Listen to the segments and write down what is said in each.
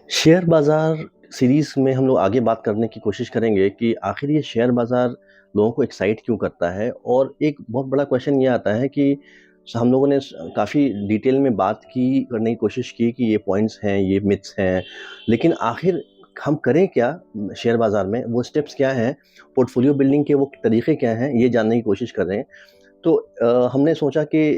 Share बाज़ार series में हम लोग आगे बात करने की कोशिश करेंगे कि आखिर ये शेयर बाज़ार लोगों को एक्साइट क्यों करता है। और एक बहुत बड़ा क्वेश्चन ये आता है कि हम लोगों ने काफ़ी डिटेल में बात की करने की कोशिश की कि ये पॉइंट्स हैं, ये मिथ्स हैं, लेकिन आखिर हम करें क्या शेयर बाज़ार में, वो स्टेप्स क्या हैं, पोर्टफोलियो बिल्डिंग के वो तरीके क्या हैं, ये जानने की कोशिश कर रहे हैं। तो हमने सोचा कि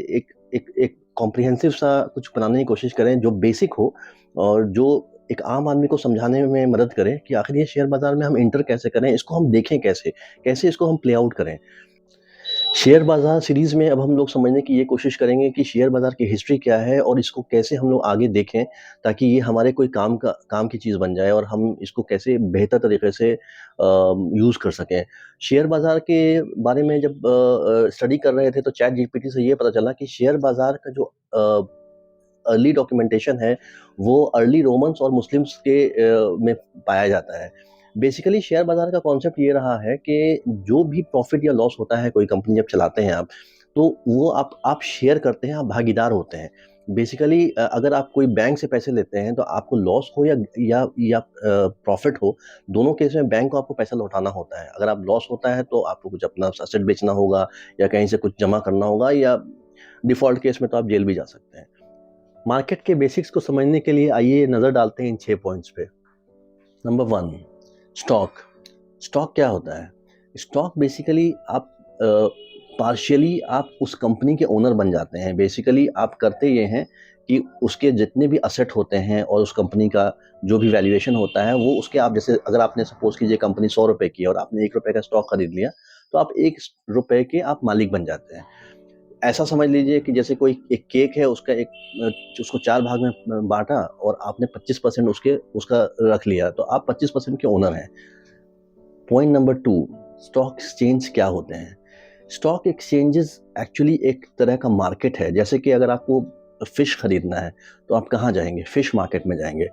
एक कॉम्प्रिहेंसिव सा कुछ बनाने की कोशिश करें जो बेसिक हो और जो एक आम आदमी को समझाने में मदद करे कि आखिर ये शेयर बाज़ार में हम एंटर कैसे करें, इसको हम देखें कैसे, कैसे इसको हम प्ले आउट करें। शेयर बाज़ार सीरीज़ में अब हम लोग समझने की ये कोशिश करेंगे कि शेयर बाज़ार की हिस्ट्री क्या है और इसको कैसे हम लोग आगे देखें, ताकि ये हमारे कोई काम की चीज़ बन जाए और हम इसको कैसे बेहतर तरीके से यूज़ कर सकें। शेयर बाज़ार के बारे में जब स्टडी कर रहे थे तो चैट जीपीटी से ये पता चला कि शेयर बाज़ार का जो अर्ली डॉक्यूमेंटेशन है, वो अर्ली रोमन्स और मुस्लिम्स के में पाया जाता है। बेसिकली शेयर बाज़ार का कॉन्सेप्ट ये रहा है कि जो भी प्रॉफ़िट या लॉस होता है, कोई कंपनी जब चलाते हैं आप, तो वो आप शेयर करते हैं, आप भागीदार होते हैं। बेसिकली अगर आप कोई बैंक से पैसे लेते हैं, तो आपको लॉस हो या प्रॉफ़िट हो, दोनों केस में बैंक को आपको पैसा लौटाना होता है। अगर आप लॉस होता है, तो आपको कुछ अपना एसेट बेचना होगा या कहीं से कुछ जमा करना होगा, या डिफ़ॉल्ट केस में तो आप जेल भी जा सकते हैं। मार्केट के बेसिक्स को समझने के लिए आइए नज़र डालते हैं इन 6 पॉइंट्स पे। Number 1, stock. स्टॉक क्या होता है? स्टॉक बेसिकली आप पार्शियली आप उस कंपनी के ओनर बन जाते हैं। बेसिकली आप करते ये हैं कि उसके जितने भी असेट होते हैं और उस कंपनी का जो भी वैल्यूएशन होता है, वो उसके आप जैसे अगर आपने सपोज़ कीजिए कंपनी ₹100 की है और आपने ₹1 का स्टॉक खरीद लिया, तो आप ₹1 के आप मालिक बन जाते हैं। ऐसा समझ लीजिए कि जैसे कोई एक केक है, उसका उसको 4 भाग में बाँटा और आपने 25% उसका रख लिया, तो आप 25% के ओनर हैं। पॉइंट नंबर 2, स्टॉक एक्सचेंज क्या होते हैं? स्टॉक एक्सचेंजेस एक्चुअली एक तरह का मार्केट है। जैसे कि अगर आपको फिश खरीदना है, तो आप कहाँ जाएँगे? फिश मार्केट में जाएँगे।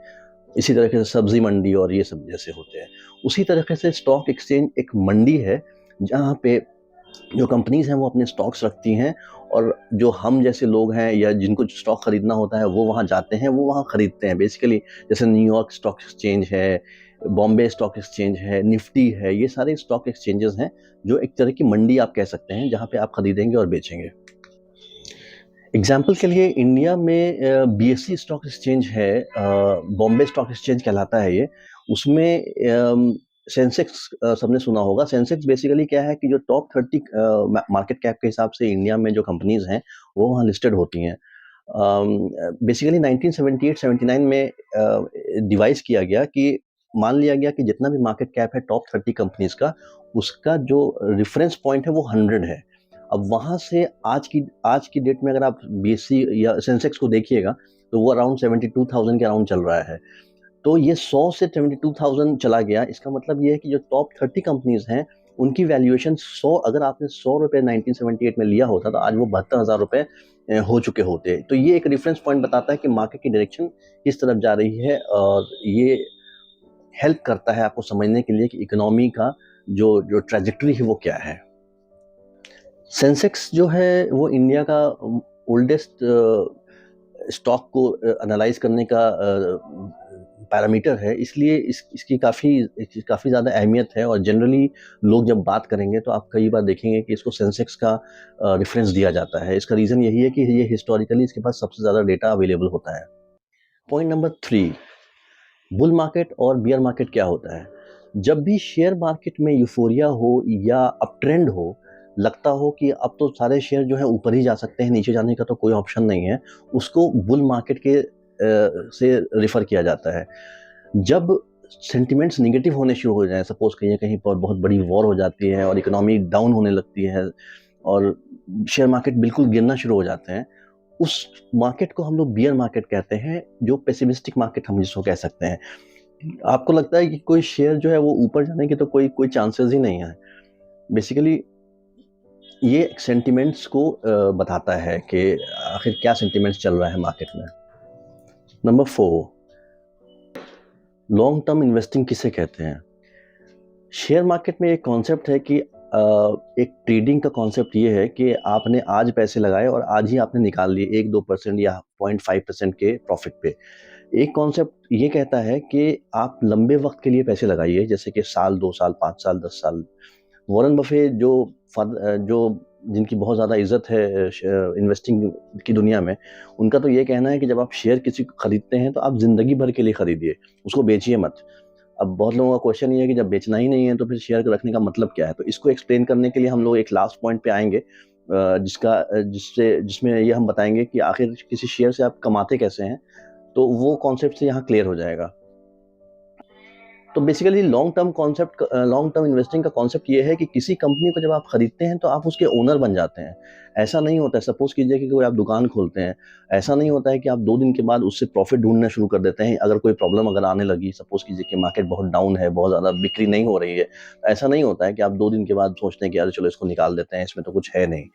इसी तरीके से सब्ज़ी मंडी और ये सब जैसे होते हैं। उसी तरीके से स्टॉक एक्सचेंज एक मंडी है, जहाँ पे जो कंपनीज़ हैं वो अपने स्टॉक्स रखती हैं और जो हम जैसे लोग हैं या जिनको स्टॉक खरीदना होता है, वो वहाँ जाते हैं, वो वहाँ खरीदते हैं। बेसिकली जैसे न्यूयॉर्क स्टॉक एक्सचेंज है, बॉम्बे स्टॉक एक्सचेंज है, निफ्टी है, ये सारे स्टॉक एक्सचेंजेस हैं जो एक तरह की मंडी आप कह सकते हैं, जहाँ पे आप खरीदेंगे और बेचेंगे। एग्ज़ाम्पल के लिए इंडिया में बीएसई स्टॉक एक्सचेंज है, बॉम्बे स्टॉक एक्सचेंज कहलाता है ये। उसमें सेंसेक्स सबने सुना होगा। सेंसेक्स बेसिकली क्या है कि जो टॉप 30 मार्केट कैप के हिसाब से इंडिया में जो कंपनीज़ हैं, वो वहाँ लिस्टेड होती हैं। बेसिकली 1978-79 में डिवाइस किया गया कि मान लिया गया कि जितना भी मार्केट कैप है टॉप 30 कंपनीज़ का, उसका जो रेफ़रेंस पॉइंट है वो 100 है। अब वहाँ से आज की डेट में अगर आप बीएसई या सेंसेक्स को देखिएगा, तो वो अराउंड 72,000 के अराउंड चल रहा है। तो ये 100 से 72,000 चला गया। इसका मतलब ये है कि जो टॉप 30 कंपनीज़ हैं, उनकी वैल्यूएशन 100, अगर आपने ₹100 1978 में लिया होता, तो आज वो ₹72,000 हो चुके होते। तो ये एक रेफ़रेंस पॉइंट बताता है कि मार्केट की डायरेक्शन किस तरफ जा रही है और ये हेल्प करता है आपको समझने के लिए कि इकोनॉमी का जो जो ट्रैजेक्टरी है वो क्या है। सेंसेक्स जो है वो इंडिया का ओल्डेस्ट स्टॉक को एनालाइज़ करने का पैरामीटर है, इसलिए इसकी काफ़ी ज़्यादा अहमियत है और जनरली लोग जब बात करेंगे तो आप कई बार देखेंगे कि इसको सेंसेक्स का रेफ़रेंस दिया जाता है। इसका रीज़न यही है कि ये हिस्टोरिकली इसके पास सबसे ज़्यादा डेटा अवेलेबल होता है। पॉइंट नंबर 3, बुल मार्केट और बियर मार्केट क्या होता है? जब भी शेयर मार्केट में यूफ़ोरिया हो या अपट्रेंड हो, लगता हो कि अब तो सारे शेयर जो हैं ऊपर ही जा सकते हैं, नीचे जाने का तो कोई ऑप्शन नहीं है, उसको बुल मार्केट से रेफ़र किया जाता है। जब सेंटिमेंट्स नेगेटिव होने शुरू हो जाएँ, सपोज़ कहीं कहीं पर बहुत बड़ी वॉर हो जाती है और इकोनॉमी डाउन होने लगती है और शेयर मार्केट बिल्कुल गिरना शुरू हो जाते हैं, उस मार्केट को हम लोग बियर मार्केट कहते हैं, जो पेसिमिस्टिक मार्केट हम जिसको कह सकते हैं। आपको लगता है कि कोई शेयर जो है वो ऊपर जाने के तो कोई चांसेस ही नहीं है। बेसिकली ये सेंटिमेंट्स को बताता है कि आखिर क्या सेंटिमेंट्स चल रहा है मार्केट में। नंबर 4, लॉन्ग टर्म इन्वेस्टिंग किसे कहते हैं? शेयर मार्केट में एक कॉन्सेप्ट है कि एक ट्रेडिंग का कॉन्सेप्ट ये है कि आपने आज पैसे लगाए और आज ही आपने निकाल लिए 1-2% या 0.5% के प्रॉफिट पे। एक कॉन्सेप्ट ये कहता है कि आप लंबे वक्त के लिए पैसे लगाइए, जैसे कि साल, 2 साल, 5 साल, 10 साल। वॉरेन बफे जो जिनकी बहुत ज़्यादा इज़्ज़त है इन्वेस्टिंग की दुनिया में, उनका तो ये कहना है कि जब आप शेयर किसी को खरीदते हैं तो आप ज़िंदगी भर के लिए खरीदिए, उसको बेचिए मत। अब बहुत लोगों का क्वेश्चन ये है कि जब बेचना ही नहीं है तो फिर शेयर को रखने का मतलब क्या है? तो इसको एक्सप्लेन करने के लिए हम लोग एक लास्ट पॉइंट पे आएँगे, जिसमें ये हम बताएँगे कि आखिर किसी शेयर से आप कमाते कैसे हैं? तो वो कॉन्सेप्ट से यहाँ क्लियर हो जाएगा। तो बेसिकली लॉन्ग टर्म इन्वेस्टिंग का कॉन्सेप्ट ये है कि किसी कंपनी को जब आप खरीदते हैं तो आप उसके ओनर बन जाते हैं। ऐसा नहीं होता है, सपोज़ कीजिए कि कोई आप दुकान खोलते हैं, ऐसा नहीं होता है कि आप 2 दिन के बाद उससे प्रॉफ़िट ढूँढना शुरू कर देते हैं, अगर कोई प्रॉब्लम अगर आने लगी, सपोज़ कीजिए कि मार्केट बहुत डाउन है, बहुत ज़्यादा बिक्री नहीं हो रही है, तो ऐसा नहीं होता है कि आप 2 दिन के बाद सोचते हैं कि अरे चलो इसको निकाल देते हैं, इसमें तो कुछ है नहीं।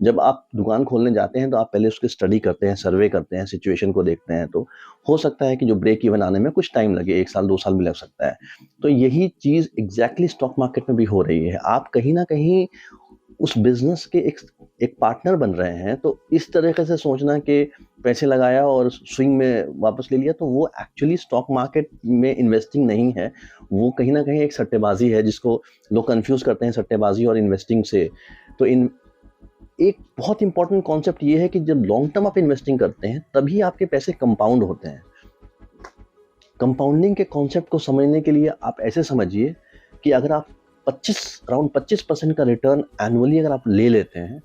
जब आप दुकान खोलने जाते हैं तो आप पहले उसकी स्टडी करते हैं, सर्वे करते हैं, सिचुएशन को देखते हैं, तो हो सकता है कि जो ब्रेक इवन आने में कुछ टाइम लगे, 1 साल, 2 साल भी लग सकता है। तो यही चीज़ एग्ज़ैक्टली स्टॉक मार्केट में भी हो रही है। आप कहीं न कहीं उस बिज़नेस के एक एक पार्टनर बन रहे हैं, तो इस तरीके से सोचना कि पैसे लगाया और स्विंग में वापस ले लिया, तो वो एक्चुअली स्टॉक मार्केट में इन्वेस्टिंग नहीं है। वो कहीं न कहीं एक सट्टेबाज़ी है, जिसको लोग कन्फ्यूज़ करते हैं सट्टेबाज़ी और इन्वेस्टिंग से। तो इन एक बहुत इम्पोर्टेंट कॉन्सेप्ट ये है कि जब लॉन्ग टर्म आप इन्वेस्टिंग करते हैं, तभी आपके पैसे कंपाउंड होते हैं। कंपाउंडिंग के कॉन्सेप्ट को समझने के लिए आप ऐसे समझिए कि अगर आप 25% का रिटर्न एनुअली अगर आप ले लेते हैं,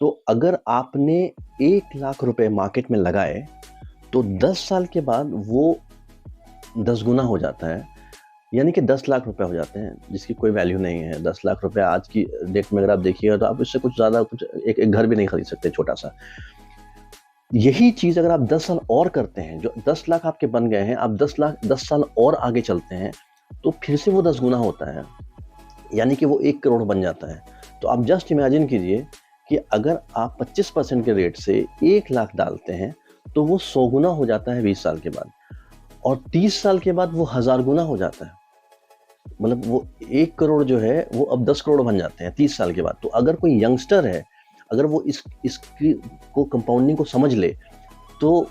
तो अगर आपने 1 लाख रुपए मार्केट में लगाए, तो 10 साल के बाद वो 10 गुना हो जाता है। यानी कि 10 लाख रुपए हो जाते हैं, जिसकी कोई वैल्यू नहीं है। 10 लाख रुपए आज की डेट में अगर आप देखिएगा तो आप इससे कुछ ज़्यादा कुछ एक घर भी नहीं खरीद सकते छोटा-सा। यही चीज़ अगर आप 10 साल और करते हैं, जो 10 लाख आपके बन गए हैं, आप 10 साल और आगे चलते हैं, तो फिर से वो 10 गुना होता है, यानी कि वो 1 करोड़ बन जाता है। तो आप जस्ट इमेजिन कीजिए कि अगर आप 25% के रेट से 1 लाख डालते हैं, तो वो 100 गुना हो जाता है 20 साल के बाद, और 30 साल के बाद वो 1000 गुना हो जाता है। मतलब वो 1 करोड़ जो है, वो अब 10 करोड़ बन जाते हैं 30 साल के बाद। तो अगर कोई यंगस्टर है, अगर वो इसकी को कंपाउंडिंग को समझ ले, तो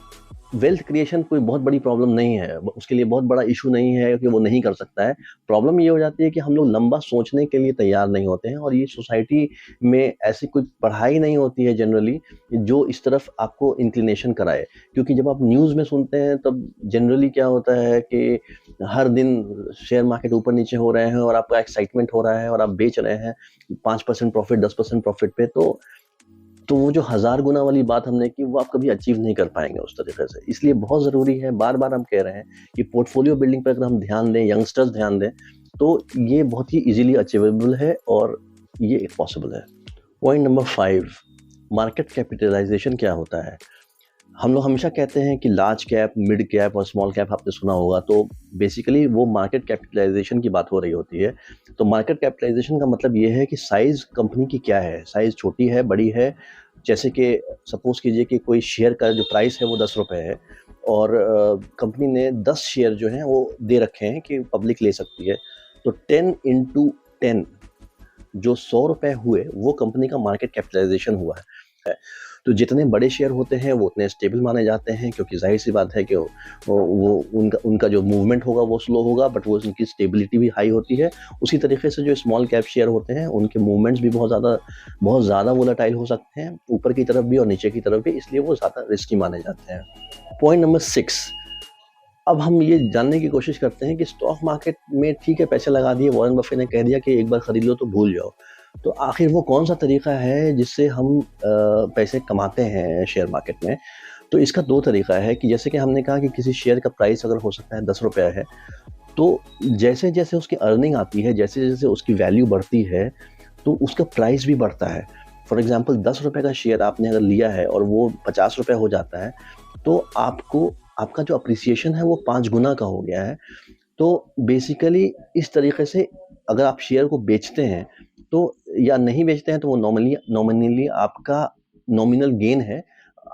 वेल्थ क्रिएशन कोई बहुत बड़ी प्रॉब्लम नहीं है। उसके लिए बहुत बड़ा इश्यू नहीं है कि वो नहीं कर सकता है। प्रॉब्लम ये हो जाती है कि हम लोग लंबा सोचने के लिए तैयार नहीं होते हैं, और ये सोसाइटी में ऐसी कोई पढ़ाई नहीं होती है जनरली, जो इस तरफ आपको इंक्लिनेशन कराए। क्योंकि जब आप न्यूज़ में सुनते हैं तब जनरली क्या होता है कि हर दिन शेयर मार्केट ऊपर-नीचे हो रहे हैं और आपका एक्साइटमेंट हो रहा है और आप बेच रहे हैं 5% प्रॉफ़िट, 10% प्रॉफ़िट पे, तो वो जो 1000 गुना वाली बात हमने की, वो आप कभी अचीव नहीं कर पाएँगे उस तरीके से। इसलिए बहुत ज़रूरी है, बार-बार हम कह रहे हैं कि पोर्टफ़ोलियो बिल्डिंग पे अगर हम ध्यान दें, यंगस्टर्स ध्यान दें, तो ये बहुत ही ईज़िली अचीवेबल है और ये पॉसिबल है। पॉइंट नंबर 5, मार्केट कैपिटलाइज़ेशन क्या होता है? हम लोग हमेशा कहते हैं कि लार्ज कैप, मिड कैप और स्मॉल कैप आपने सुना होगा, तो बेसिकली वो मार्केट कैपिटलाइज़ेशन की बात हो रही होती है। तो मार्केट कैपिटलाइज़ेशन का मतलब ये है कि साइज़ कंपनी की क्या है, साइज़ छोटी है, बड़ी है। जैसे कि सपोज़ कीजिए कि कोई शेयर का जो प्राइस है वो ₹10 है, और कंपनी ने 10 शेयर जो हैं वो दे रखे हैं कि पब्लिक ले सकती है। तो 10 इंटू 10 जो ₹100 हुए, वो कंपनी का मार्केट कैपिटलाइज़ेशन हुआ है। तो जितने बड़े शेयर होते हैं वो उतने स्टेबल माने जाते हैं, क्योंकि ज़ाहिर-सी बात है कि वो उनका उनका जो मूवमेंट होगा वो स्लो होगा, बट वो उनकी स्टेबिलिटी भी हाई होती है। उसी तरीके से जो स्मॉल कैप शेयर होते हैं, उनके मूवमेंट्स भी बहुत ज़्यादा वोलेटाइल हो सकते हैं, ऊपर की तरफ भी और नीचे की तरफ भी, इसलिए वो ज़्यादा रिस्की माने जाते हैं। पॉइंट नंबर 6, अब हम ये जानने की कोशिश करते हैं कि स्टॉक मार्केट में ठीक है पैसे लगा दिए, वॉरेन बफे ने कह दिया कि एक बार खरीद लो तो भूल जाओ। तो आखिर वो कौन-सा तरीका है जिससे हम पैसे कमाते हैं शेयर मार्केट में? तो इसका 2 तरीका है कि जैसे कि हमने कहा कि किसी शेयर का प्राइस अगर हो सकता है ₹10 है, तो जैसे-जैसे उसकी अर्निंग आती है, जैसे-जैसे उसकी वैल्यू बढ़ती है, तो उसका प्राइस भी बढ़ता है। फॉर एग्ज़ाम्पल ₹10 का शेयर आपने अगर लिया है और वो ₹50 हो जाता है, तो आपका जो एप्रिसिएशन है वो 5 गुना का हो गया है। तो बेसिकली इस तरीके से अगर आप शेयर को बेचते हैं, तो या नहीं बेचते हैं, तो वो नॉमिनली आपका नॉमिनल गेन है।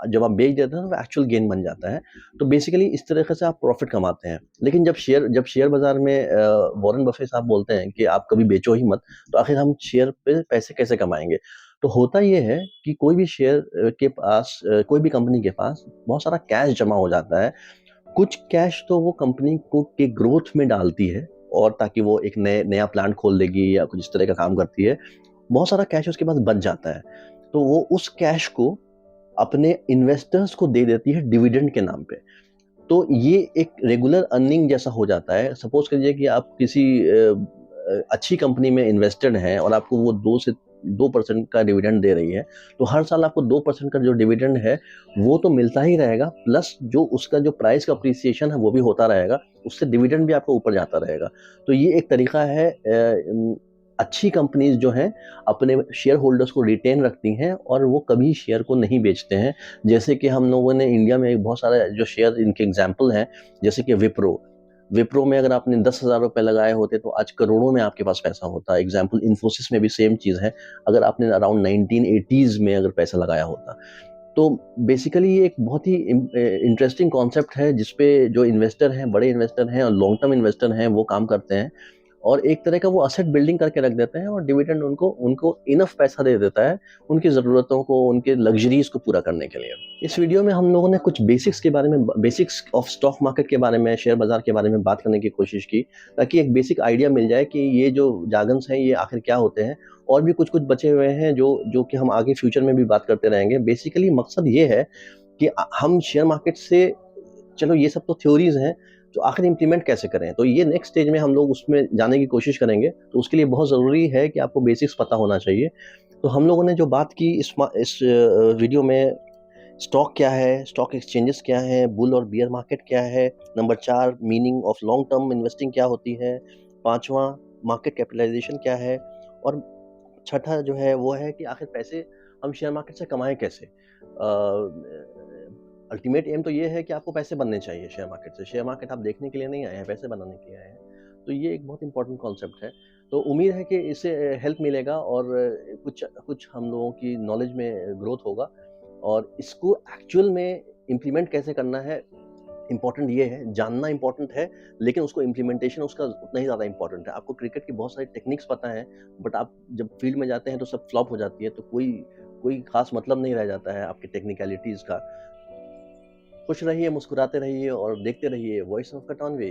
जब आप बेच देते हैं तो वो एक्चुअल गेन बन जाता है। तो बेसिकली इस तरीके से आप प्रॉफ़िट कमाते हैं। लेकिन जब शेयर बाज़ार में वॉरेन बफे साहब बोलते हैं कि आप कभी बेचो ही मत, तो आखिर हम शेयर पे पैसे कैसे कमाएँगे? तो होता ये है कि कोई भी शेयर के पास कोई भी कंपनी के पास बहुत सारा कैश जमा हो जाता है। कुछ कैश तो वो कंपनी को के ग्रोथ में डालती है, और ताकि वो एक नया प्लांट खोल देगी या कुछ इस तरह का काम करती है। बहुत सारा कैश उसके पास बच जाता है, तो वो उस कैश को अपने इन्वेस्टर्स को दे देती है डिविडेंड के नाम पे। तो ये एक रेगुलर अर्निंग जैसा हो जाता है। सपोज करिए कि आप किसी अच्छी कंपनी में इन्वेस्टेड हैं और आपको वो 2% का डिविडेंड दे रही है, तो हर साल आपको 2% का जो डिविडेंड है वो तो मिलता ही रहेगा, प्लस जो उसका जो प्राइस का अप्रिसिएशन है वो भी होता रहेगा, उससे डिविडेंड भी आपको ऊपर जाता रहेगा। तो ये एक तरीका है। अच्छी कंपनीज जो हैं अपने शेयर होल्डर्स को रिटेन रखती हैं और वो कभी शेयर को नहीं बेचते हैं। जैसे कि हम लोगों ने इंडिया में एक बहुत सारा जो शेयर इनके एग्जाम्पल हैं, जैसे कि विप्रो में अगर आपने 10,000 रुपए लगाए होते तो आज करोड़ों में आपके पास पैसा होता। एग्जाम्पल इन्फोसिस में भी सेम चीज़ है, अगर आपने अराउंड 1980s में अगर पैसा लगाया होता। तो बेसिकली ये एक बहुत ही इंटरेस्टिंग कॉन्सेप्ट है जिसपे जो इन्वेस्टर हैं, बड़े इन्वेस्टर हैं और लॉन्ग टर्म इन्वेस्टर हैं, वो काम करते हैं और एक तरह का वो असेट बिल्डिंग करके रख देते हैं और डिविडेंड उनको उनको इनफ पैसा दे देता है उनकी ज़रूरतों को, उनके लग्जरीज को पूरा करने के लिए। इस वीडियो में हम लोगों ने कुछ बेसिक्स के बारे में, बेसिक्स ऑफ स्टॉक मार्केट के बारे में, शेयर बाजार के बारे में बात करने की कोशिश की, ताकि एक बेसिक आइडिया मिल जाए कि ये जो जार्गन्स हैं ये आखिर क्या होते हैं। और भी कुछ कुछ बचे हुए हैं जो जो कि हम आगे फ्यूचर में भी बात करते रहेंगे। बेसिकली मकसद ये है कि हम शेयर मार्केट से, चलो ये सब तो थ्योरीज हैं, तो आखिर इम्प्लीमेंट कैसे करें, तो ये नेक्स्ट स्टेज में हम लोग उसमें जाने की कोशिश करेंगे। तो उसके लिए बहुत ज़रूरी है कि आपको बेसिक्स पता होना चाहिए। तो हम लोगों ने जो बात की इस वीडियो में, स्टॉक क्या है, स्टॉक एक्सचेंजेस क्या हैं, बुल और बियर मार्केट क्या है, number 4 meaning of long term investing क्या होती है, पांचवा मार्केट कैपिटलाइजेशन क्या है, और छठा जो है वो है कि आखिर पैसे हम शेयर मार्केट से कमाएं कैसे। अल्टीमेट एम तो ये है कि आपको पैसे बनने चाहिए शेयर मार्केट से। शेयर मार्केट आप देखने के लिए नहीं आए हैं, पैसे बनाने के लिए आए हैं। तो ये एक बहुत इंपॉर्टेंट कॉन्सेप्ट है। तो उम्मीद है कि इससे हेल्प मिलेगा और कुछ कुछ हम लोगों की नॉलेज में ग्रोथ होगा, और इसको एक्चुअल में इम्प्लीमेंट कैसे करना है, इम्पॉर्टेंट ये है। जानना इम्पॉर्टेंट है, लेकिन उसको इम्प्लीमेंटेशन उसका उतना ही ज़्यादा इम्पॉर्टेंट है। आपको क्रिकेट की बहुत सारी टेक्निक्स पता है, बट आप जब फील्ड में जाते हैं तो सब फ्लॉप हो जाती है, तो कोई कोई खास मतलब नहीं रह जाता है आपकी टेक्निकलिटीज़ का। खुश रहिए, मुस्कुराते रहिए और देखते रहिए वॉइस ऑफ कटॉनवे।